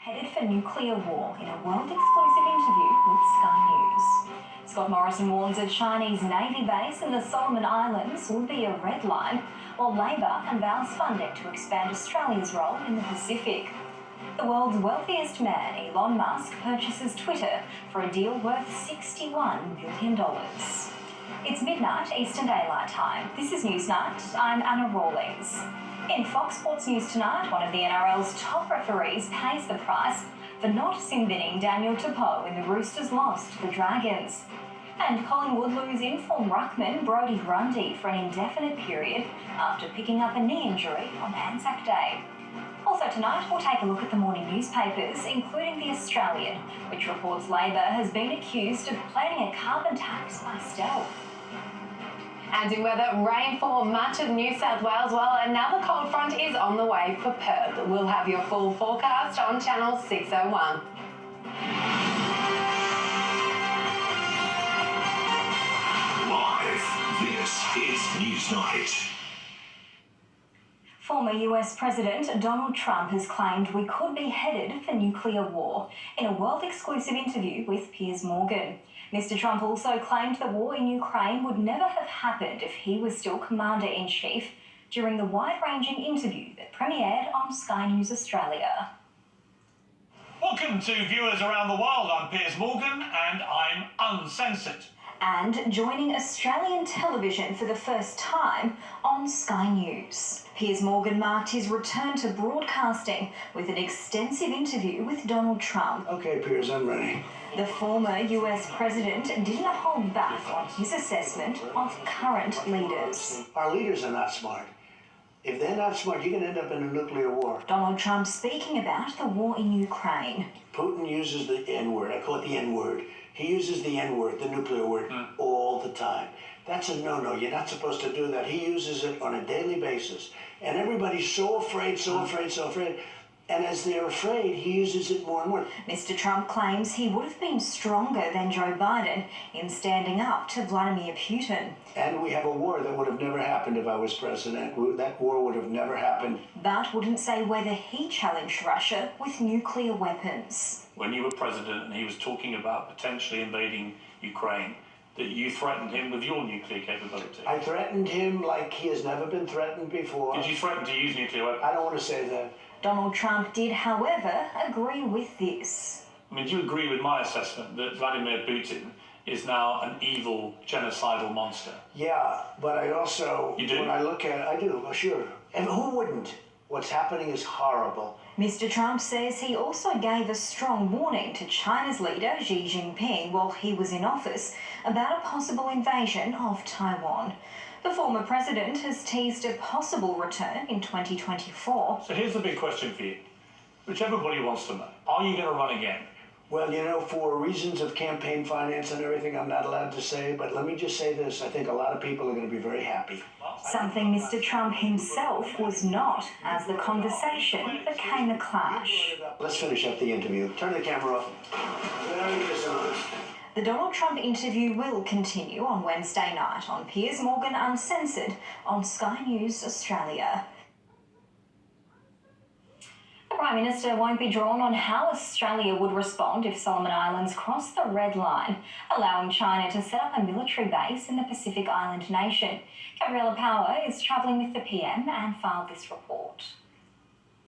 Headed for nuclear war in a world-exclusive interview with Sky News. Scott Morrison warns a Chinese Navy base in the Solomon Islands will be a red line, while Labor unveils funding to expand Australia's role in the Pacific. The world's wealthiest man, Elon Musk, purchases Twitter for a deal worth $61 billion. It's midnight Eastern Daylight Time. This is Newsnight. I'm Anna Rawlings. In Fox Sports News tonight, one of the NRL's top referees pays the price for not sin-binning Daniel Tupou in the Roosters' loss to the Dragons. And Collingwood lose in-form ruckman Brodie Grundy for an indefinite period after picking up a knee injury on Anzac Day. Also tonight, we'll take a look at the morning newspapers, including The Australian, which reports Labor has been accused of planning a carbon tax by stealth. And in weather, rain for much of New South Wales, while another cold front is on the way for Perth. We'll have your full forecast on Channel 601. Live, this is Newsnight. Former US President Donald Trump has claimed we could be headed for nuclear war in a world-exclusive interview with Piers Morgan. Mr. Trump also claimed the war in Ukraine would never have happened if he was still Commander-in-Chief during the wide-ranging interview that premiered on Sky News Australia. Welcome to viewers around the world. I'm Piers Morgan and I'm uncensored. And joining Australian television for the first time on Sky News. Piers Morgan marked his return to broadcasting with an extensive interview with Donald Trump. Okay, Piers, I'm ready. The former US president didn't hold back on his assessment of current leaders. Our leaders are not smart. If they're not smart, you're going to end up in a nuclear war. Donald Trump speaking about the war in Ukraine. Putin uses the N-word. I call it the N-word. He uses the N-word, the nuclear word, all the time. That's a no-no. You're not supposed to do that. He uses it on a daily basis. And everybody's so afraid. And as they're afraid, he uses it more and more. Mr. Trump claims he would have been stronger than Joe Biden in standing up to Vladimir Putin. And we have a war that would have never happened if I was president. That war would have never happened. But wouldn't say whether he challenged Russia with nuclear weapons. When you were president and he was talking about potentially invading Ukraine, that you threatened him with your nuclear capability. I threatened him like he has never been threatened before. Did you threaten to use nuclear weapons? I don't want to say that. Donald Trump did, however, agree with this. I mean, do you agree with my assessment that Vladimir Putin is now an evil, genocidal monster? Yeah, but I also... You do? When I look at it, I do, sure. And who wouldn't? What's happening is horrible. Mr. Trump says he also gave a strong warning to China's leader Xi Jinping while he was in office about a possible invasion of Taiwan. The former president has teased a possible return in 2024. So here's the big question for you, which everybody wants to know. Are you going to run again? Well, you know, for reasons of campaign finance and everything, I'm not allowed to say, but let me just say this. I think a lot of people are going to be very happy. Something Mr. Trump himself was not, as the conversation became a clash. Let's finish up the interview. Turn the camera off. Very dishonest. The Donald Trump interview will continue on Wednesday night on Piers Morgan Uncensored on Sky News Australia. The Prime Minister won't be drawn on how Australia would respond if Solomon Islands crossed the red line, allowing China to set up a military base in the Pacific Island nation. Gabriella Power is travelling with the PM and filed this report.